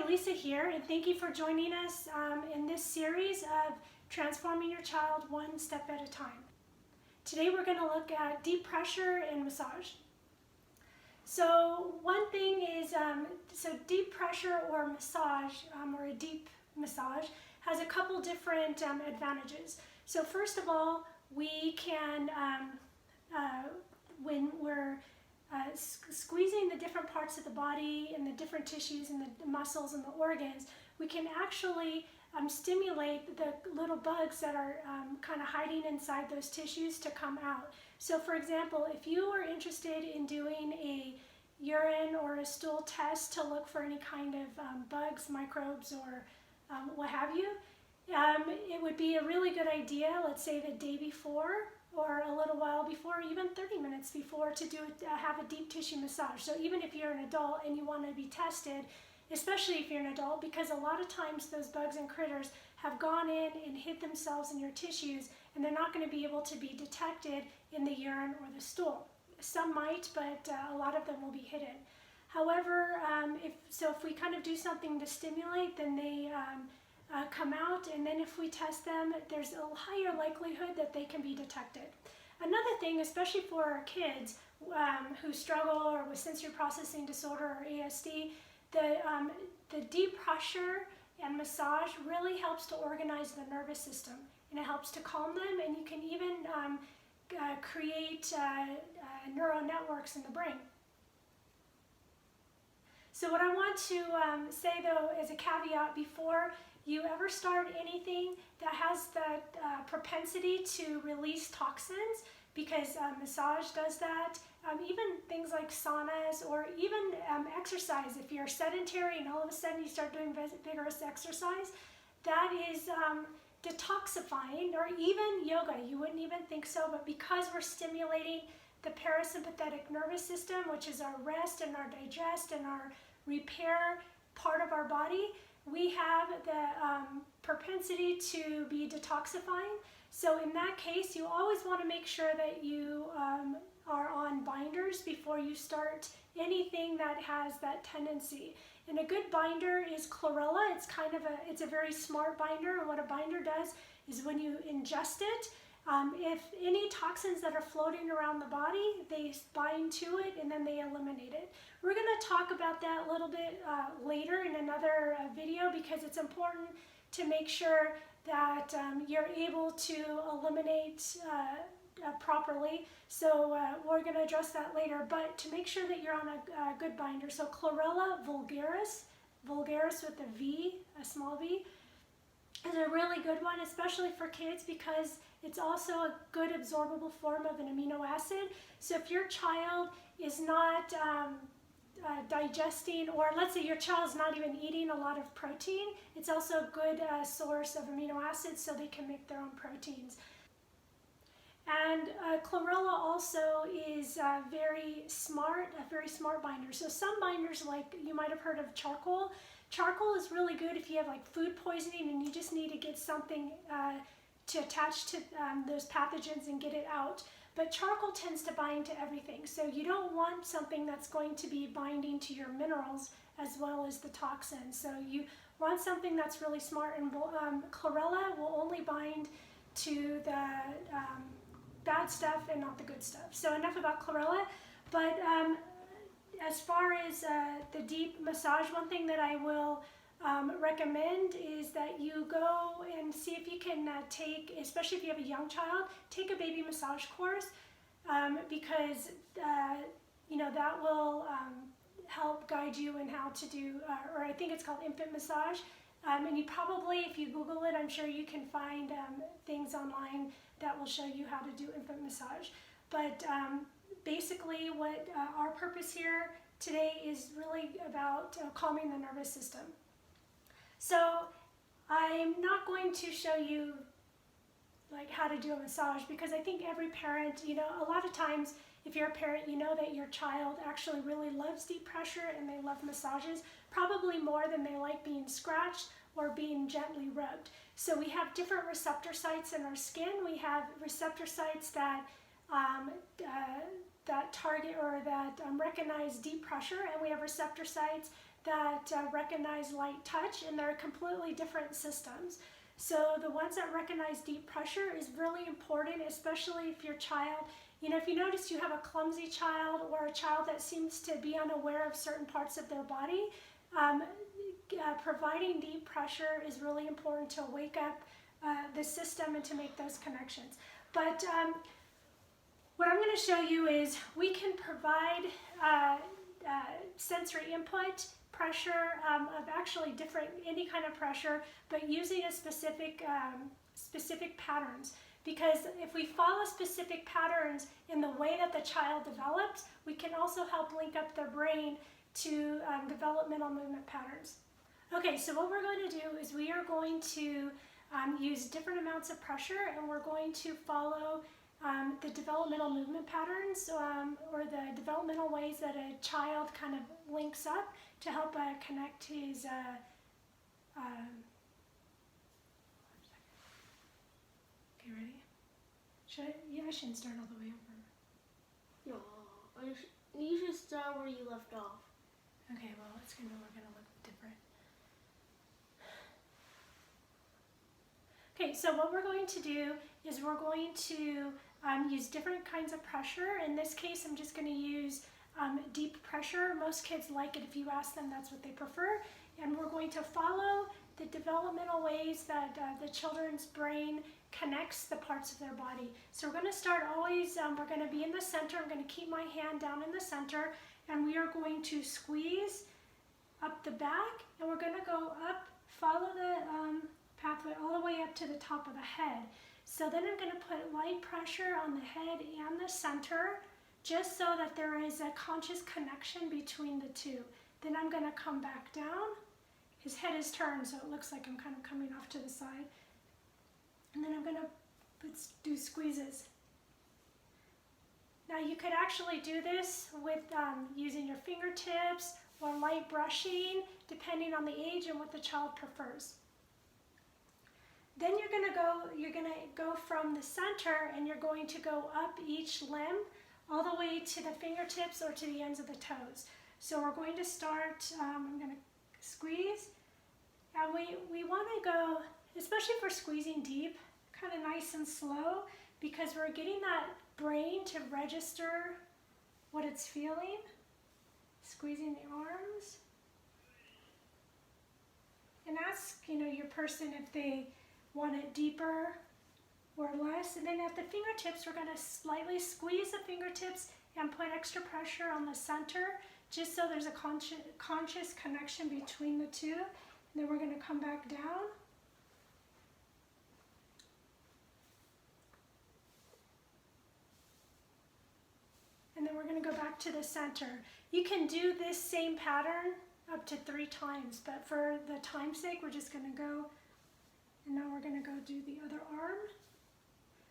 Hi, Lisa here, and thank you for joining us in this series of transforming your child one step at a time. Today we're going to look at deep pressure and massage. So one thing is, deep pressure or massage, or a deep massage, has a couple different advantages. So first of all, we can, when we're squeezing the different parts of the body and the different tissues and the muscles and the organs, we can actually stimulate the little bugs that are kind of hiding inside those tissues to come out. So for example, if you are interested in doing a urine or a stool test to look for any kind of bugs, microbes, or what have you, it would be a really good idea, let's say the day before or a little while before, even 30 minutes before, to have a deep tissue massage. So even if you're an adult and you want to be tested, especially if you're an adult, because a lot of times those bugs and critters have gone in and hid themselves in your tissues, and they're not going to be able to be detected in the urine or the stool. Some might, but a lot of them will be hidden. However, if we kind of do something to stimulate, then they come out, and then if we test them, there's a higher likelihood that they can be detected. Another thing, especially for our kids who struggle or with sensory processing disorder or ASD, the deep pressure and massage really helps to organize the nervous system, and it helps to calm them, and you can even create neural networks in the brain. So what I want to say though as a caveat, before you ever start anything that has that propensity to release toxins, because massage does that, even things like saunas or even exercise. If you're sedentary and all of a sudden you start doing vigorous exercise, that is detoxifying. Or even yoga, you wouldn't even think so, but because we're stimulating the parasympathetic nervous system, which is our rest and our digest and our repair part of our body, we have the propensity to be detoxifying. So in that case, you always want to make sure that you are on binders before you start anything that has that tendency. And a good binder is chlorella. It's a very smart binder, and what a binder does is when you ingest it, if any toxins that are floating around the body, they bind to it and then they eliminate it. We're going to talk about that a little bit later in another video, because it's important to make sure that you're able to eliminate properly. So we're going to address that later, but to make sure that you're on a good binder. So chlorella vulgaris with a V, a small v, is a really good one, especially for kids, because it's also a good absorbable form of an amino acid. So if your child is not digesting, or let's say your child's not even eating a lot of protein, it's also a good source of amino acids, so they can make their own proteins. And chlorella also is a very smart binder. So some binders, like you might have heard of charcoal. Charcoal is really good if you have like food poisoning and you just need to get something to attach to those pathogens and get it out. But charcoal tends to bind to everything. So you don't want something that's going to be binding to your minerals as well as the toxins. So you want something that's really smart, and chlorella will only bind to the bad stuff and not the good stuff. So enough about chlorella. But as far as the deep massage, one thing that I will recommend is that you go and see if you can take, especially if you have a young child, take a baby massage course, because that will help guide you in how to do, or I think it's called infant massage. And you probably, if you Google it, I'm sure you can find things online that will show you how to do infant massage. But basically what our purpose here today is really about calming the nervous system. So I'm not going to show you like how to do a massage, because I think every parent, a lot of times if you're a parent, you know that your child actually really loves deep pressure and they love massages, probably more than they like being scratched or being gently rubbed. So we have different receptor sites in our skin. We have receptor sites that target or that recognize deep pressure, and we have receptor sites that recognize light touch, and they're completely different systems. So the ones that recognize deep pressure is really important, especially if your child, if you notice you have a clumsy child or a child that seems to be unaware of certain parts of their body, providing deep pressure is really important to wake up the system and to make those connections. But what I'm going to show you is we can provide sensory input, pressure of actually different, any kind of pressure, but using a specific patterns. Because if we follow specific patterns in the way that the child develops, we can also help link up their brain to developmental movement patterns. Okay, so what we're going to do is we are going to use different amounts of pressure, and we're going to follow the developmental movement patterns or the developmental ways that a child kind of links up to help connect his okay, ready? I shouldn't start all the way over. No, you should start where you left off. Okay, well, we're gonna look different. Okay, so what we're going to do is we're going to use different kinds of pressure. In this case, I'm just going to use deep pressure. Most kids like it. If you ask them, that's what they prefer. And we're going to follow the developmental ways that the children's brain connects the parts of their body. So we're going to start always, we're going to be in the center. I'm going to keep my hand down in the center, and we are going to squeeze up the back, and we're going to go up, follow the pathway all the way up to the top of the head. So then I'm going to put light pressure on the head and the center, just so that there is a conscious connection between the two. Then I'm going to come back down. His head is turned, so it looks like I'm kind of coming off to the side. And then I'm going to do squeezes. Now you could actually do this with using your fingertips or light brushing, depending on the age and what the child prefers. Then you're going to go from the center, and you're going to go up each limb all the way to the fingertips or to the ends of the toes. So we're going to start, I'm going to squeeze, and we want to go, especially for squeezing deep, kind of nice and slow, because we're getting that brain to register what it's feeling. Squeezing the arms. And ask, your person if they want it deeper or less. And then at the fingertips, we're going to slightly squeeze the fingertips and put extra pressure on the center, just so there's a conscious connection between the two. And then we're going to come back down. And then we're going to go back to the center. You can do this same pattern up to 3 times, but for the time's sake, we're just going to go. And now we're going to go do the other arm.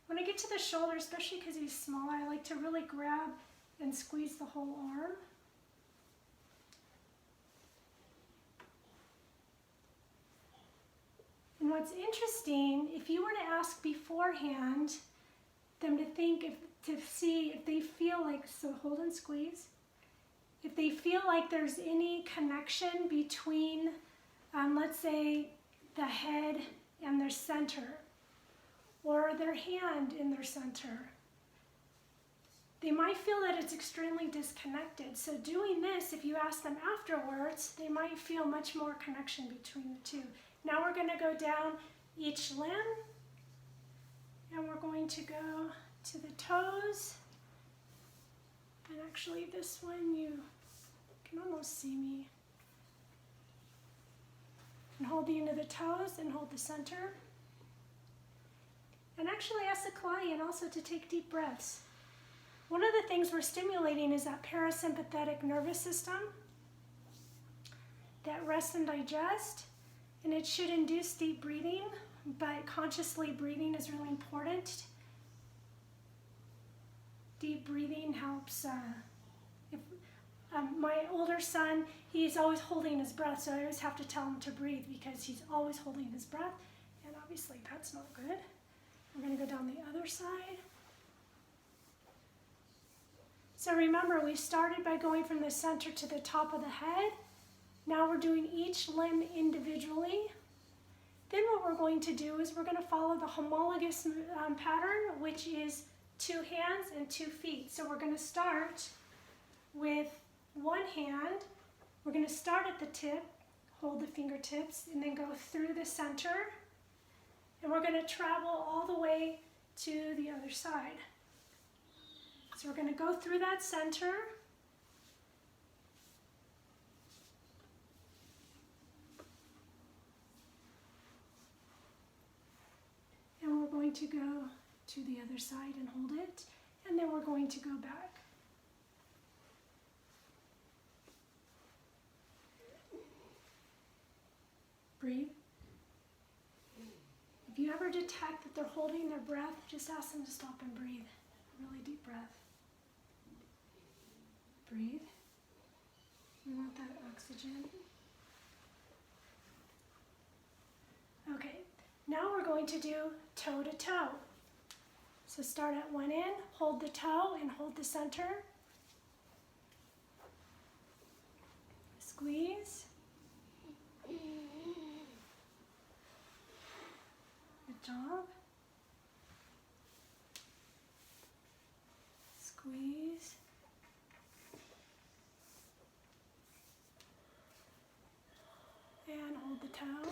When I get to the shoulder, especially because he's small, I like to really grab and squeeze the whole arm. And what's interesting, if you were to ask beforehand them to think, to see if they feel like, so hold and squeeze, if they feel like there's any connection between, let's say, the head and their center, or their hand in their center, they might feel that it's extremely disconnected. So doing this, if you ask them afterwards, they might feel much more connection between the two. Now we're going to go down each limb, and we're going to go to the toes. And actually this one, you can almost see me. And hold the end of the toes and hold the center. And actually ask the client also to take deep breaths. One of the things we're stimulating is that parasympathetic nervous system, that rest and digest, and it should induce deep breathing, but consciously breathing is really important. Deep breathing helps. My older son, he's always holding his breath, so I always have to tell him to breathe because he's always holding his breath, and obviously that's not good. We're going to go down the other side. So remember, we started by going from the center to the top of the head. Now doing each limb individually. Then what we're going to do is we're going to follow the homologous pattern, which is 2 hands and 2 feet. So we're going to start with one hand. We're going to start at the tip, hold the fingertips, and then go through the center. And we're going to travel all the way to the other side. So we're going to go through that center. And we're going to go to the other side and hold it. And then we're going to go back. Breathe. If you ever detect that they're holding their breath, just ask them to stop and breathe. A really deep breath. Breathe. We want that oxygen. Okay, now we're going to do toe to toe. So start at one end, hold the toe and hold the center. Squeeze. Good job. Squeeze. And hold the toe.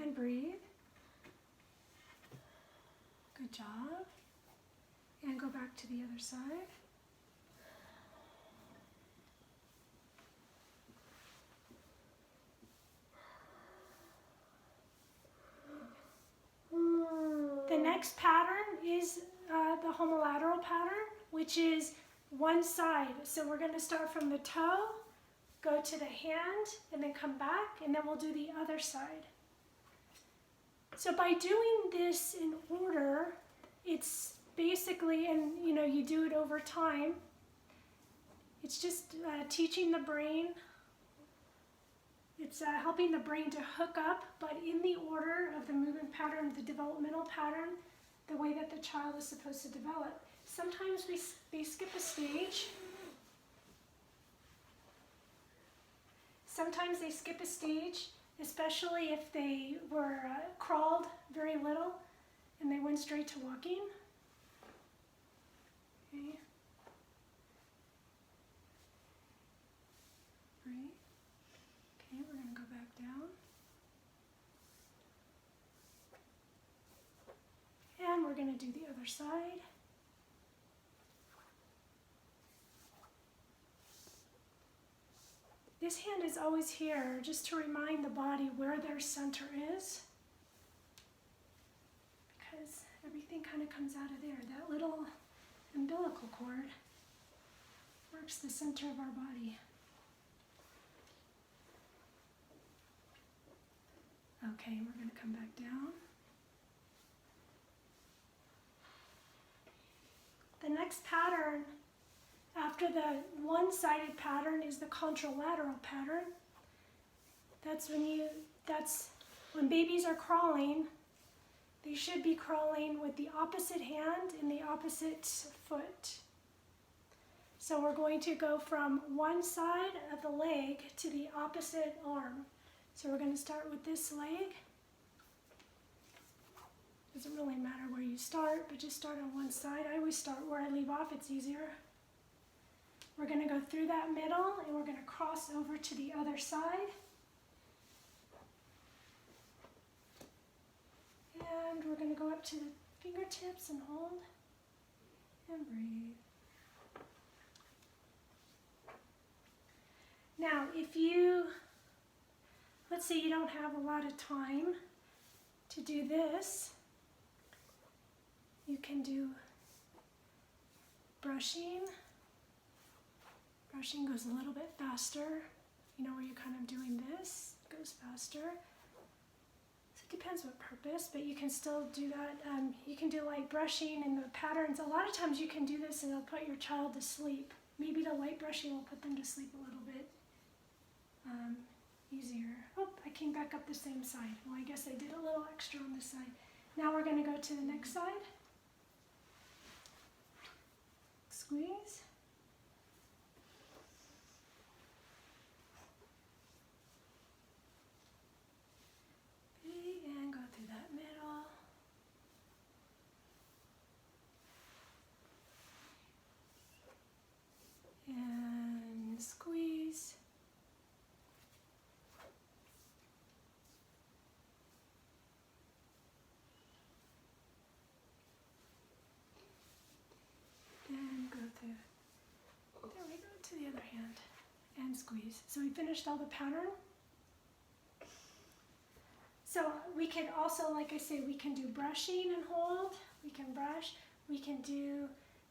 And breathe. Good job. And go back to the other side. The next pattern is the homolateral pattern, which is one side. So we're going to start from the toe, go to the hand, and then come back, and then we'll do the other side. So by doing this in order, it's basically, and you do it over time, it's just teaching the brain. It's helping the brain to hook up, but in the order of the movement pattern, the developmental pattern, the way that the child is supposed to develop. Sometimes they skip a stage. Sometimes they skip a stage, especially if they were crawled very little and they went straight to walking. Okay. Breathe. Okay, we're going to go back down. And we're going to do the other side. This hand is always here just to remind the body where their center is. Because everything kind of comes out of there. That little umbilical cord marks the center of our body. Okay, we're going to come back down. The next pattern after the one-sided pattern is the contralateral pattern. That's when babies are crawling, they should be crawling with the opposite hand and the opposite foot. So we're going to go from one side of the leg to the opposite arm. So we're going to start with this leg. Doesn't really matter where you start, but just start on one side. I always start where I leave off, it's easier. We're going to go through that middle and we're going to cross over to the other side. And we're going to go up to the fingertips and hold and breathe. Now, let's say you don't have a lot of time to do this, you can do brushing. Brushing goes a little bit faster. Where you're kind of doing this, it goes faster. So it depends what purpose, but you can still do that. You can do light brushing and the patterns. A lot of times you can do this and it'll put your child to sleep. Maybe the light brushing will put them to sleep a little bit easier. Oh, I came back up the same side. Well, I guess I did a little extra on this side. Now we're going to go to the next side. Squeeze. and squeeze. So we finished all the pattern. So we can also, like I say, we can do brushing and hold. We can brush. We can do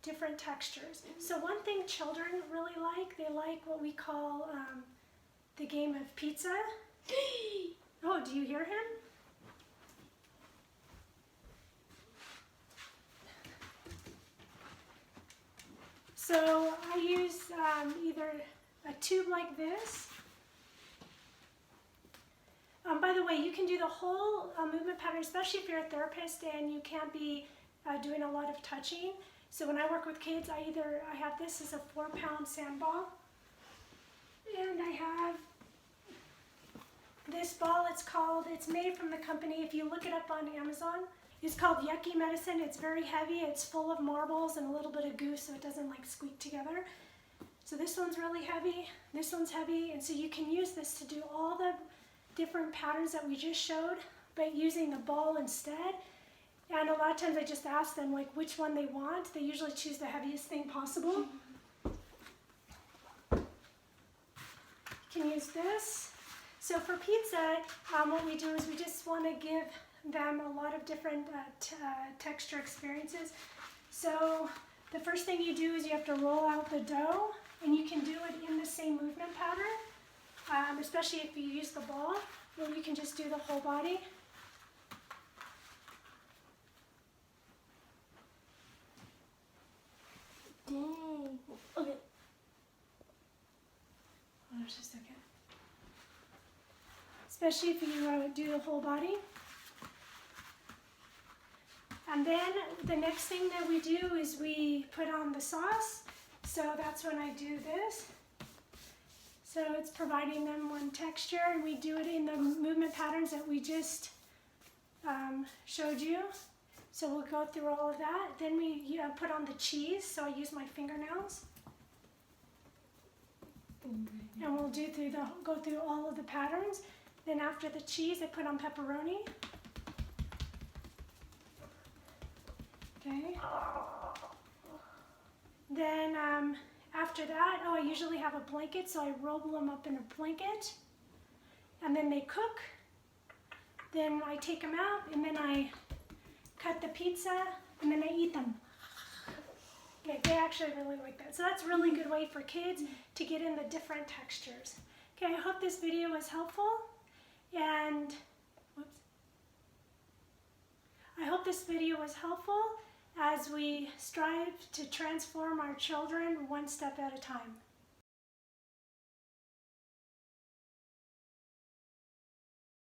different textures. So one thing children really like, they like what we call the game of pizza. Oh, do you hear him? So I use either a tube like this. By the way, you can do the whole movement pattern, especially if you're a therapist and you can't be doing a lot of touching. So when I work with kids, I have this as a 4-pound sand ball, and I have this ball. It's made from the company, if you look it up on Amazon, it's called Yucky Medicine. It's very heavy. It's full of marbles and a little bit of goo, so it doesn't like squeak together. So this one's really heavy. This one's heavy, and so you can use this to do all the different patterns that we just showed, but using the ball instead. And a lot of times I just ask them like which one they want. They usually choose the heaviest thing possible. You can use this. So for pizza, what we do is we just want to give them a lot of different texture experiences. So the first thing you do is you have to roll out the dough, and you can do it in the same movement pattern, especially if you use the ball, or you can just do the whole body. Dang. Okay. Hold on just a second. Especially if you do the whole body. And then the next thing that we do is we put on the sauce. So that's when I do this. So it's providing them one texture, and we do it in the movement patterns that we just showed you. So we'll go through all of that. Then we put on the cheese, so I use my fingernails. And we'll go through all of the patterns. Then after the cheese, I put on pepperoni. Okay. Then after that, I usually have a blanket, so I roll them up in a blanket. And then they cook. Then I take them out, and then I cut the pizza, and then I eat them. Okay, they actually really like that. So that's a really good way for kids to get in the different textures. Okay, I hope this video was helpful. And, I hope this video was helpful as we strive to transform our children one step at a time.